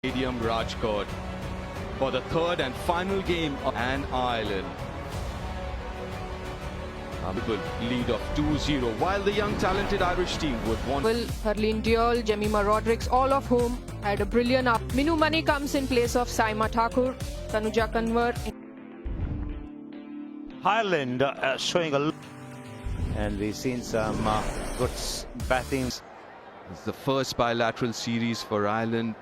Stadium Rajkot for the third and final game of Ireland. Lead of 2-0, while the young talented Irish team would want. Will, Harleen Diol, Jemima Rodrigues, all of whom had a brilliant up. Minu Mani comes in place of Saima Thakur, Tanuja Kanwar. Ireland showing a, and we've seen some good batting. It's the first bilateral series for Ireland.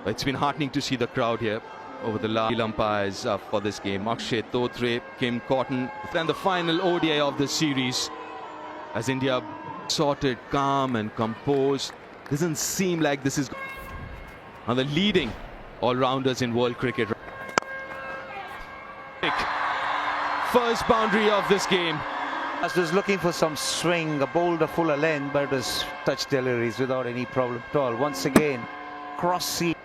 It's been heartening to see the crowd here over the last umpires for this game. Akshay Totre, Kim Cotton, and the final ODI of the series as India sorted, calm and composed. Doesn't seem like this is on the leading all-rounders in world cricket. First boundary of this game. As was looking for some swing, a boulder fuller length, but it was touch deliveries without any problem at all. Once again, cross seam.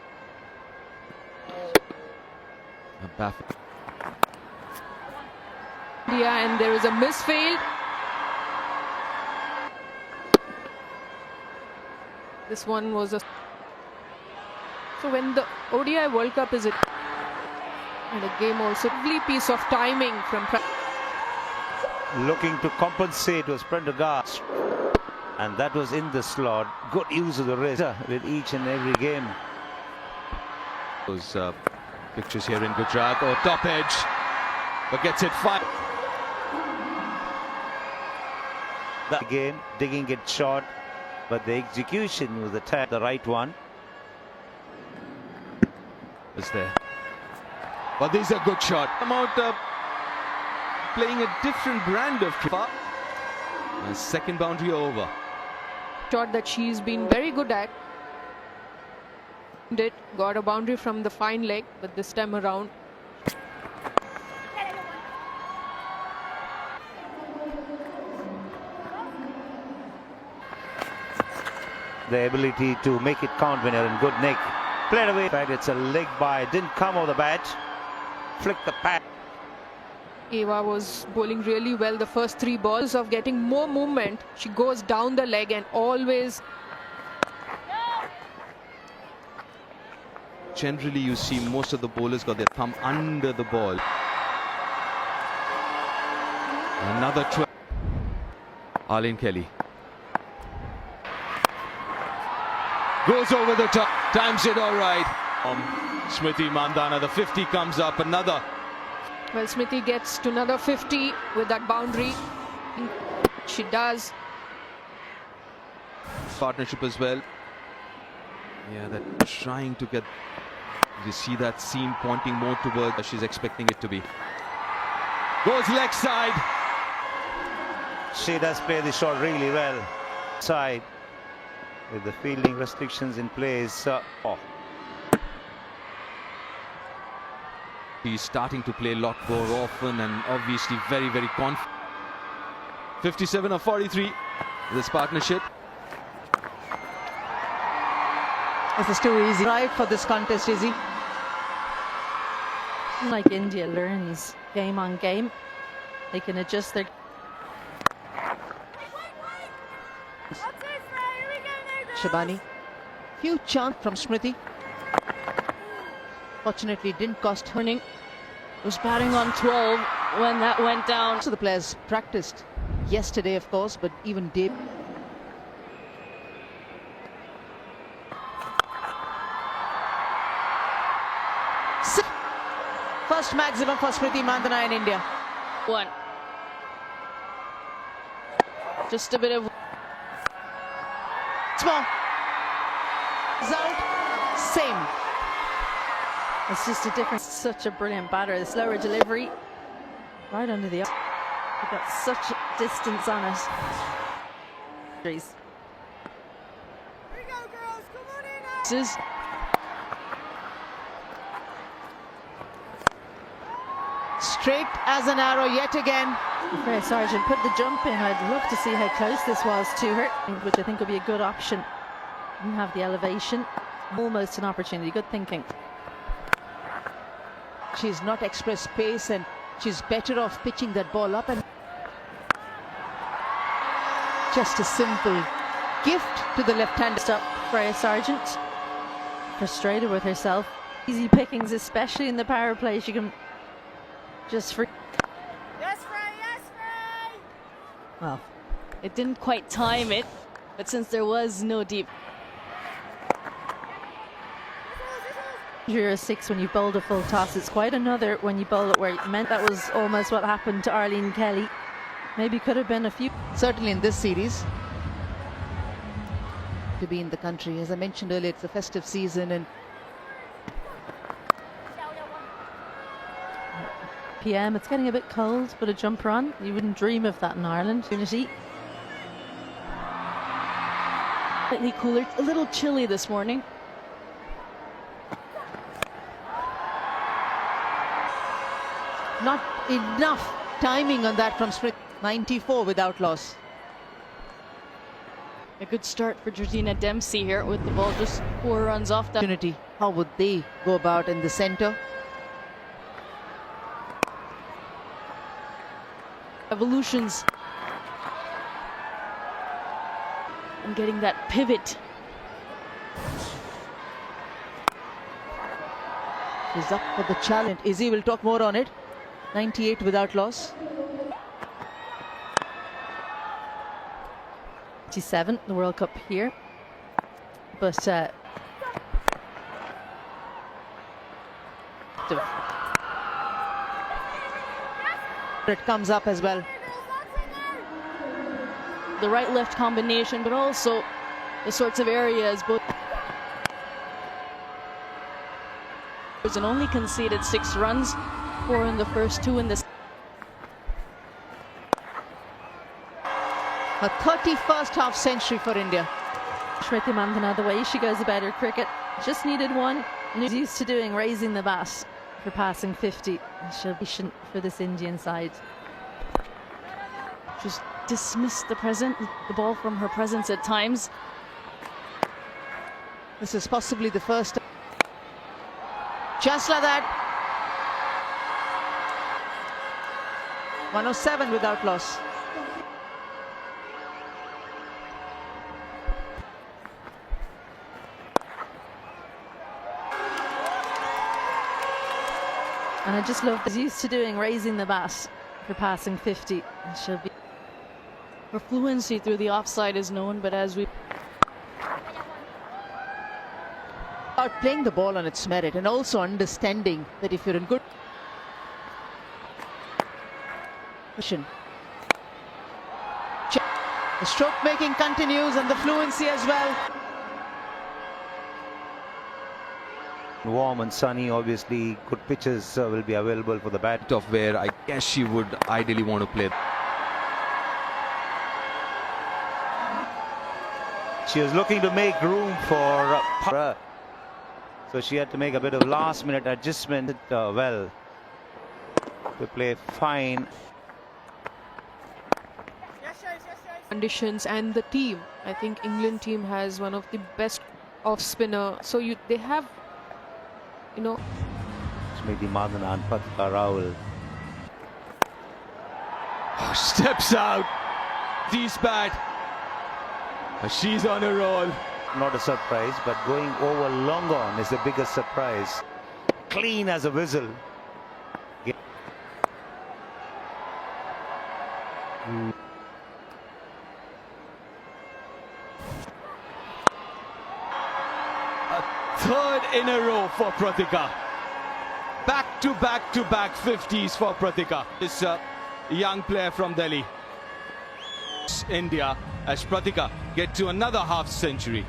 India, and there is a misfield. This one was a. So when the ODI World Cup is it, and a game also, lovely piece of timing from. Looking to compensate was Prendergast, and that was in the slot. Good use of the wrist with each and every game. Those pictures here in Gujarat. Oh, top edge, but gets it fine. That game, digging it short, but the execution was the right one. Was there? But this is a good shot. Come out playing a different brand of cricket. Second boundary over. Shot that she's been very good at. Got a boundary from the fine leg, but this time around. The ability to make it count when you're in good nick. Played away. In fact, it's a leg by. Didn't come over the bat. Flicked the pad. Eva was bowling really well the first three balls. Of getting more movement, she goes down the leg and always. Generally, you see most of the bowlers got their thumb under the ball. Another 12. Arlene Kelly goes over the top, times it all right. Smriti Mandana, the 50 comes up, another. Well, Smriti gets to another 50 with that boundary. She does. Partnership as well. Yeah, they're trying to get. You see that seam pointing more towards she's expecting it to be. Goes leg side. She does play the shot really well. Side with the fielding restrictions in place. He's starting to play a lot more often and obviously very, very confident. 57 of 43, this partnership. This is too easy. Right for this contest, is he? Like India learns game on game, they can adjust their. Shabani. Few chance from Smriti. Fortunately, didn't cost turning. Was batting on 12 when that went down. So the players practiced yesterday, of course, but even day. First maximum for Smriti Mandana in India. One. Just a bit of. Small. Result, same. It's just a difference. Such a brilliant batter. The slower delivery, right under the. He got such distance on it. Here we go, girls. Come on in. This is. Straight as an arrow yet again. Fair Sargent put the jump in. I'd love to see how close this was to her, which I think would be a good option. Didn't have the elevation. Almost an opportunity. Good thinking. She's not expressed pace and she's better off pitching that ball up, and just a simple gift to the left-hander. Stop Freya Sargent. frustrated with herself. Easy pickings, especially in the power play. She can just free. Yes, Frey! Yes, Frey! Well, It didn't quite time it, but since there was no deep. you're a 6 when you bowled a full toss. It's quite another when you bowl it where it meant that was almost what happened to Arlene Kelly. Maybe could have been a few. Certainly in this series. To be in the country, as I mentioned earlier, it's a festive season and PM, it's getting a bit cold, but a jumper on. You wouldn't dream of that in Ireland. Unity. Slightly cooler, a little chilly this morning. not enough timing on that from Smriti. 94 without loss. A good start for Georgina Dempsey here with the ball just 4 runs off that. Opportunity. How would they go about in the centre? Evolutions. And getting that pivot. She's up for the challenge. Izzy will talk more on it. 98 without loss. 7, the World Cup here. But it comes up as well. The right-left combination, but also the sorts of areas both. And only conceded 6 runs, 4 in the first, 2 in the. A 31st half century for India. Smriti Mandana, the way she goes about her cricket, just needed one. And she's used to doing raising the bat for passing 50. She'll be for this Indian side. Just dismissed the ball from her presence at times. This is possibly the first. Just like that. 107 without loss. And I just love she's used to doing raising the bat for passing 50. And she'll be. Her fluency through the offside is known, but as we. About playing the ball on its merit and also understanding that if you're in good position. The stroke making continues and the fluency as well. Warm and sunny, obviously good pitches will be available for the bat. Of where I guess she would ideally want to play. She was looking to make room for so she had to make a bit of last minute adjustment. Well, to play fine. Conditions and the team. I think England team has one of the best off spinner. So they have, you know. Smriti Mandana and Pratika Rahul. Oh, steps out. She's bad. She's on a roll. Not a surprise, but going over long on is the biggest surprise. Clean as a whistle. A third in a row for Pratika. Back to back 50s for Pratika. This young player from Delhi. India as Pratika get to another half century.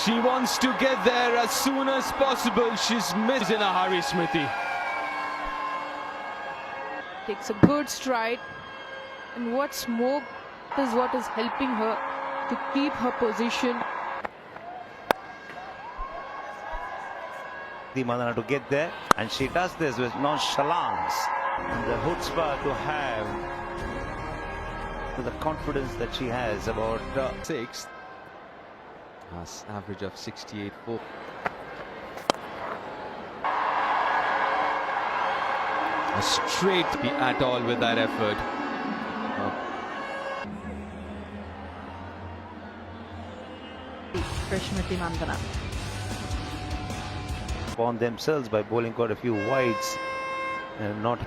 She wants to get there as soon as possible. She's missed in a hurry, Smriti. Takes a good stride, and what's more is what is helping her to keep her position. The Mandana to get there, and she does this with nonchalance and the chutzpah to have, with the confidence that she has about 6th. Average of 68.4. A straight at all with that effort. For Smriti Mandana. On themselves by bowling quite a few wides and not.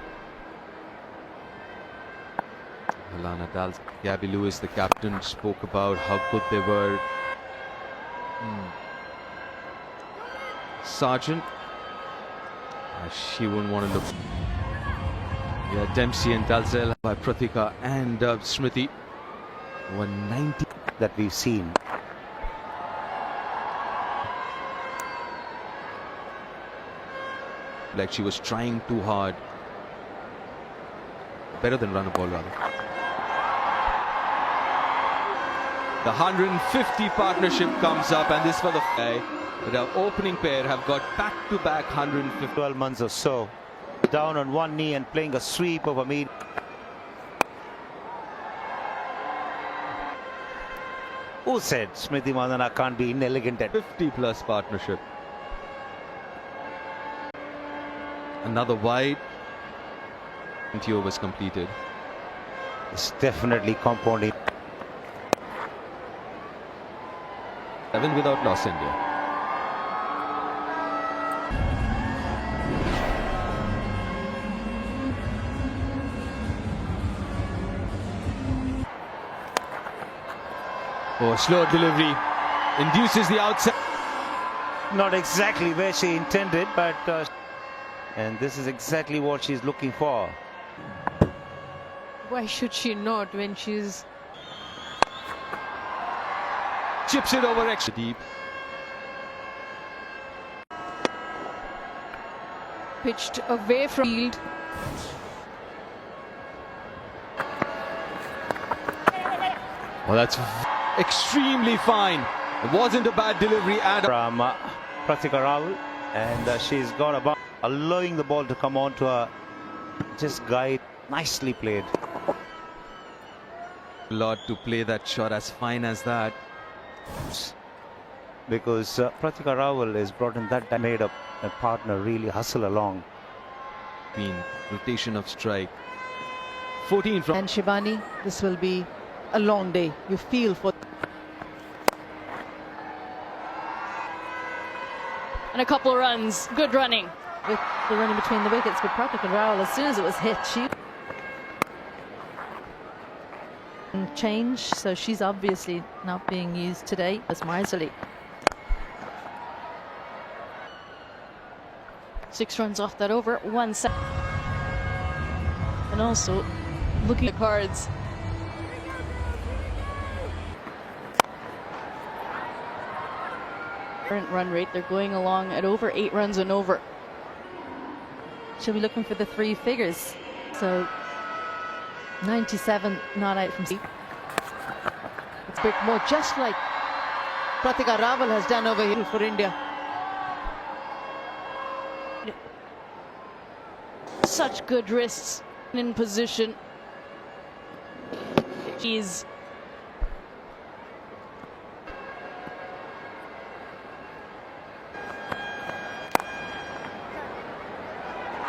Alana Dals, Gabby Lewis, the captain, spoke about how good they were. Sargent, she wouldn't want to look. Yeah, Dempsey and Dalzell by Pratika and Smriti. 190 that we've seen. Like she was trying too hard. Better than run a ball rather. The 150 partnership comes up, and this for the but our opening pair have got back-to-back 150. 12 months or so. Down on one knee and playing a sweep over me. Who said Smriti Mandana can't be inelegant at 50+ partnership? Another wide. 20 overs completed. It's definitely compounding. 7 without loss, India. Oh, slow delivery. Induces the outside. Not exactly where she intended, but and this is exactly what she's looking for. Why should she not when she's Chips it over extra deep. pitched away from field? Well, that's extremely fine. It wasn't a bad delivery at all. From Pratika Rawal, and she's got about allowing the ball to come on to her. Just guide, nicely played. A lot to play that shot as fine as that. Because Pratika Rawal is brought in that made up a partner really hustle along. Rotation of strike. 14 from. And Shivani, this will be a long day. You feel for. And a couple runs. Good running. With the running between the wickets, but Pratika Rawal, as soon as it was hit, she change, so she's obviously not being used today as Marzali. 6 runs off that over. 1 set. And also looking at cards. Current run rate, they're going along at over 8 runs and over. She'll be looking for the 3 figures. So 97 not out from sea. It's a bit more, just like Pratika Rawal has done over here for India. Such good wrists in position. She's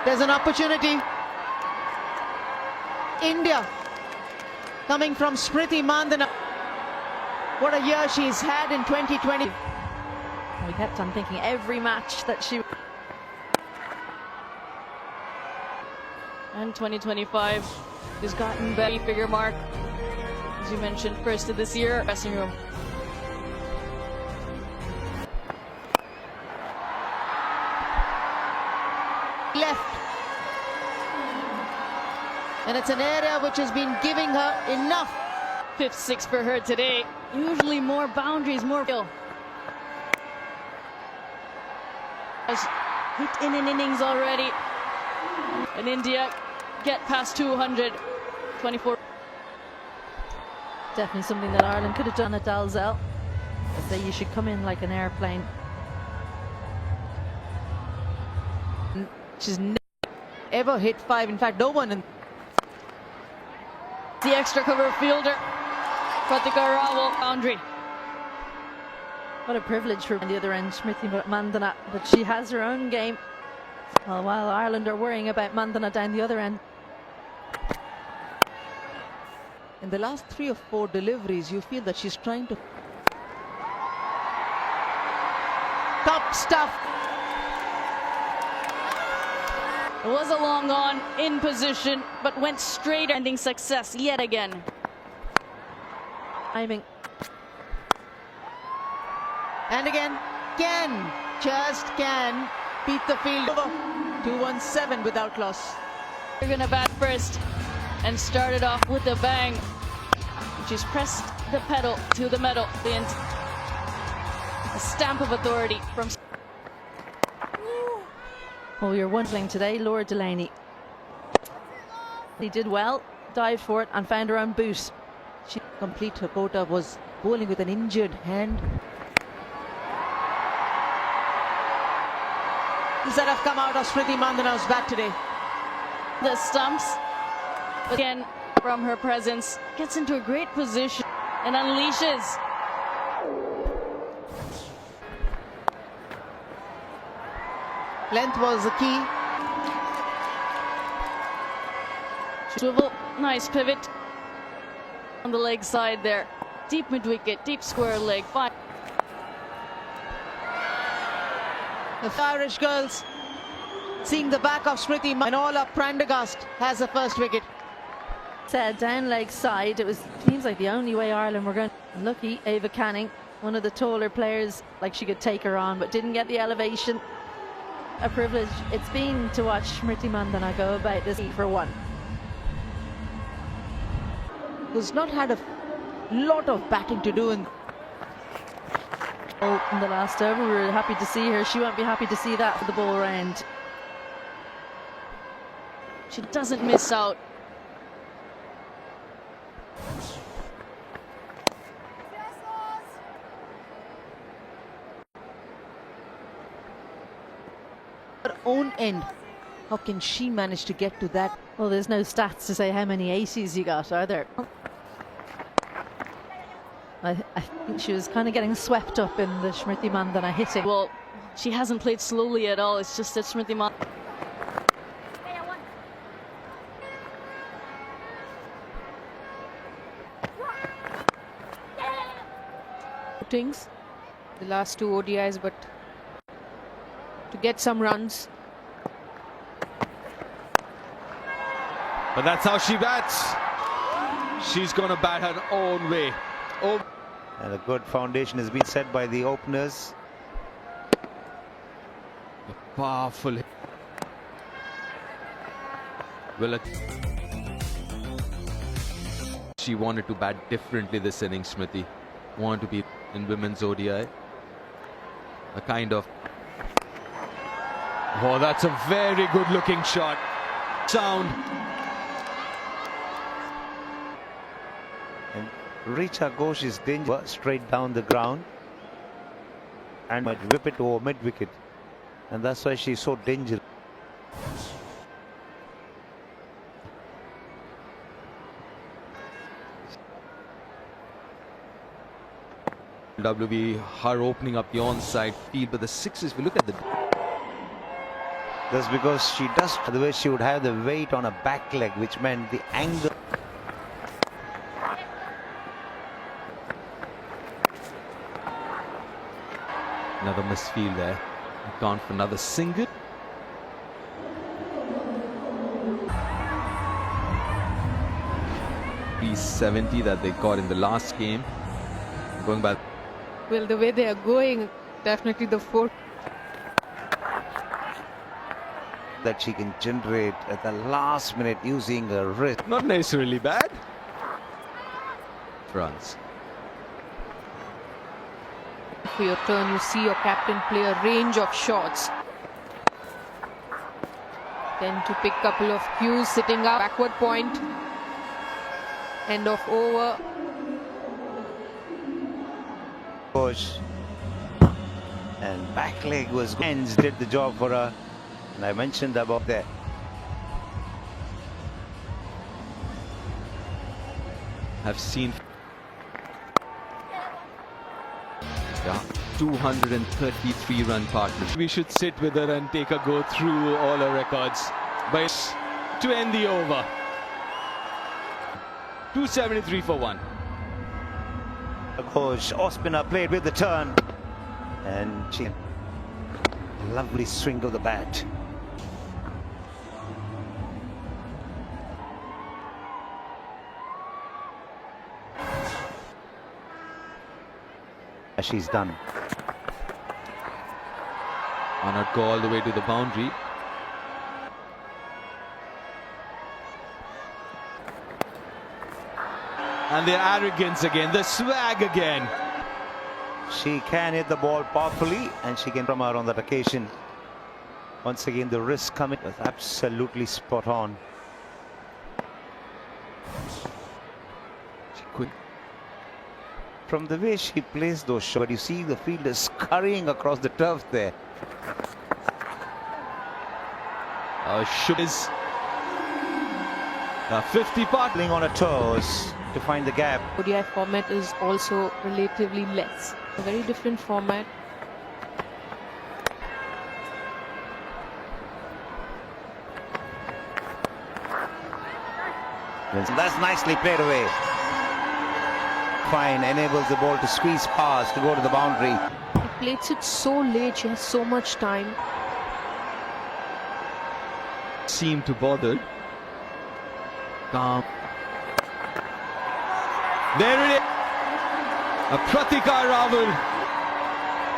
There's an opportunity. India coming from Smriti Mandana. What a year she's had in 2020. We kept on thinking every match that she. And 2025 has gotten better figure mark. As you mentioned, first of this year, dressing room. Left. And it's an area which has been giving her enough. 5th 6 for her today. Usually more boundaries, more skill. Has hit in an innings already. And India get past 200. 24. Definitely something that Ireland could have done at Dalzell. They say you should come in like an airplane. She's never ever hit 5. In fact, no one in. The extra cover fielder. Pratika Rawal boundary. What a privilege for on the other end, Smriti Mandana, but she has her own game. Well, while Ireland are worrying about Mandana down the other end. In the last 3 or 4 deliveries, you feel that she's trying to... Top stuff. It was a long on, in position, but went straight, ending success yet again. Timing. And again, just can beat the field. 217 without loss. They're gonna bat first and started off with a bang. She's pressed the pedal to the metal. A stamp of authority from... Well, you're wondering today, Laura Delaney. He did well, dived for it and found her own boot. She complete. Her quota was bowling with an injured hand. That have come out of Smriti Mandana's bat today. The stumps, again from her presence, gets into a great position and unleashes. Length was the key. Swivel, nice pivot on the leg side there. Deep mid-wicket, deep square leg. Fine. The Irish girls seeing the back of Smriti and all up. Prendergast has the first wicket. Said down leg side, it seems like the only way Ireland were going. Lucky Ava Canning, one of the taller players, like she could take her on, but didn't get the elevation. A privilege it's been to watch Smriti Mandana go about this for one. Who's not had a lot of batting to do in the last over. We were happy to see her. She won't be happy to see that for the ball round. She doesn't miss out. her own end. How can she manage to get to that? Well, there's no stats to say how many 80s you got, are there? I think she was kind of getting swept up in the Smriti Mandana hitting. Well, she hasn't played slowly at all. It's just that Smriti Mandana. The last 2 ODIs, but to get some runs. But that's how she bats. She's going to bat her own way. Oh. And a good foundation has been set by the openers. A powerful hit. Well, she wanted to bat differently this innings, Smriti. Wanted to be in women's ODI. A kind of... Oh, that's a very good looking shot. Sound. And Richa Ghosh is dangerous straight down the ground and might whip it over mid wicket, and that's why she's so dangerous. WB, her opening up the onside field, but the sixes, if you look at the... That's because she does, otherwise she would have the weight on her back leg, which meant the angle. Another misfield there. Gone for another single. .370 that they got in the last game. Going back. Well, the way they are going, definitely the 4th. That she can generate at the last minute using her wrist. Not necessarily bad. Runs. For your turn, you see your captain play a range of shots. Then to pick a couple of cues, sitting up, backward point, end of over. Push. And back leg was ends did the job for her. And I mentioned about that. Have seen. Yeah. 233-run partnership. We should sit with her and take a go through all her records. But to end the over, 273 for 1. Coach Ospina played with the turn, and she lovely swing of the bat. She's done. On not go all the way to the boundary. And the arrogance again, the swag again. She can hit the ball powerfully, and she can from her on that occasion. Once again, the risk coming was absolutely spot on. She quit. From the way she plays those shots, you see the fielder scurrying across the turf there. Is 50 part. On her toes to find the gap. ODI format is also relatively less. A very different format. That's nicely played away. Fine, enables the ball to squeeze past to go to the boundary. He plays it so late, she has so much time. Seem to bother. Calm. There it is. A Pratika Rawal.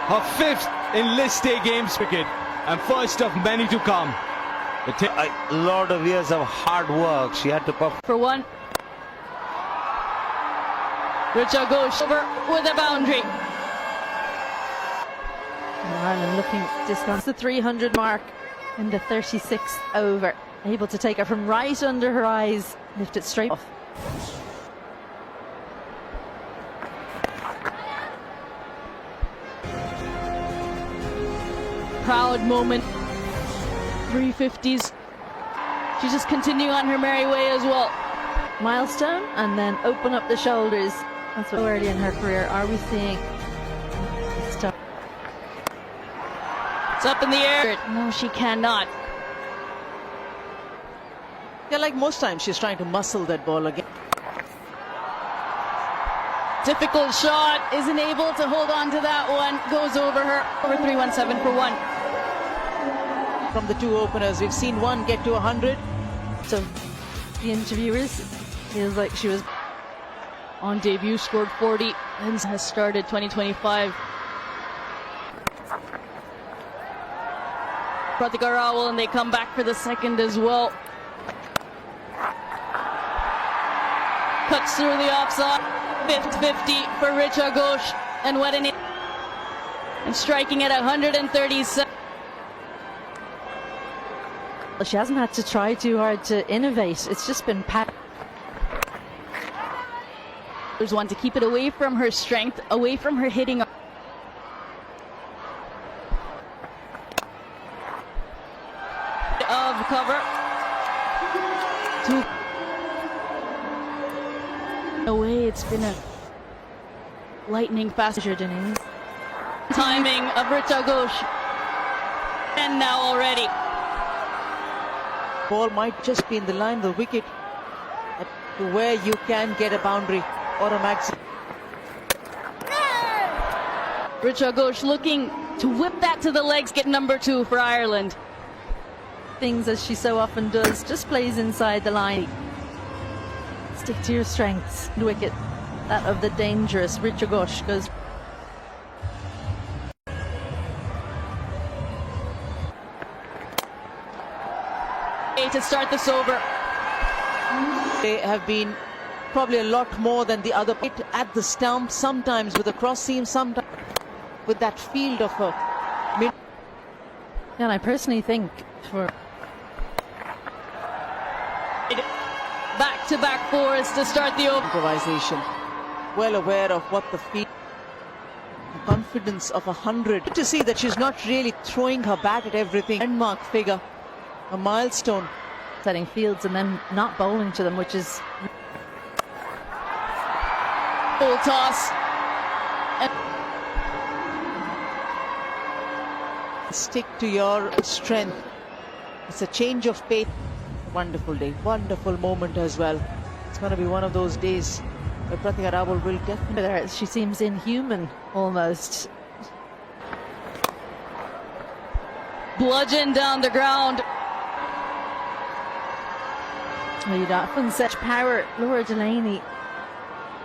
Her 5th in List A games cricket and first of many to come. A lot of years of hard work she had to perform. For 1. Richa Ghosh over with a boundary. Ireland looking discounts the 300 mark in the 36th over. Able to take her from right under her eyes, lift it straight off. Proud moment. 350s. She's just continuing on her merry way as well. Milestone and then open up the shoulders. That's what early in her career are we seeing? Stuff. It's up in the air. No, she cannot. Yeah, like most times, she's trying to muscle that ball again. Difficult shot. Isn't able to hold on to that one. Goes over her. Over 317 for 1. From the two openers, we've seen one get to 100. So the interviewers feels like she was On debut, scored 40 and has started 2025. Pratika Rawal, and they come back for the second as well. Cuts through the offside. 50 for Richa Ghosh, and what an and striking at 137. she hasn't had to try too hard to innovate. It's just been pat. There's one to keep it away from her strength, away from her hitting. Of cover. Away, it's been a lightning fast innings. Timing of Richa Ghosh. And now already. Ball might just be in the line of the wicket to where you can get a boundary or a maximum. Richa Ghosh looking to whip that to the legs, get number 2 for Ireland. Things as she so often does, just plays inside the line. Stick to your strengths. Wicket, that of the dangerous Richa Ghosh goes. To start this over. They have been probably a lot more than the other. At the stump, sometimes with a cross seam, sometimes with that field of her. And I personally think for back-to-back fours to start the over. Improvisation. Well aware of what the field. The confidence of 100. To see that she's not really throwing her bat at everything. Landmark figure. A milestone. setting fields and then not bowling to them, which is full toss. Stick to your strength. It's a change of pace. Wonderful day, wonderful moment as well. It's going to be one of those days where Pratika Rawal will definitely. She seems inhuman almost. Bludgeon down the ground. You'd often such power. Laura Delaney.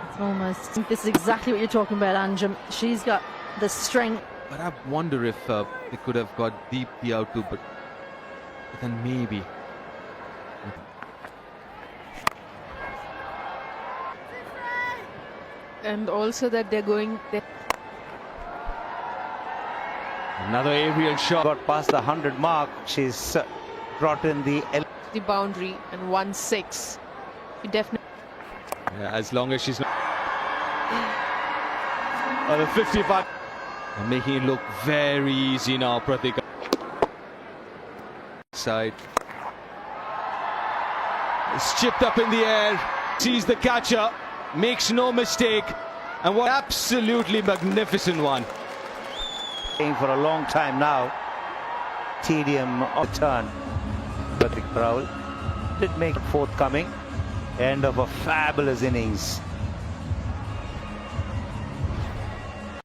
It's almost. I think this is exactly what you're talking about, Anjum. She's got the strength. But I wonder if they could have got deeply out too, but then maybe. And also that they're going. Another aerial shot. Got past the 100 mark. She's brought in the Boundary and 1-6. She definitely. Yeah, as long as she's not. Oh, the 55. And making it look very easy now, Pratika. Side. It's chipped up in the air. Sees the catcher. Makes no mistake. And what absolutely magnificent one. for a long time now. Tedium of turn. Pratik Rawal did make forthcoming. End of a fabulous innings.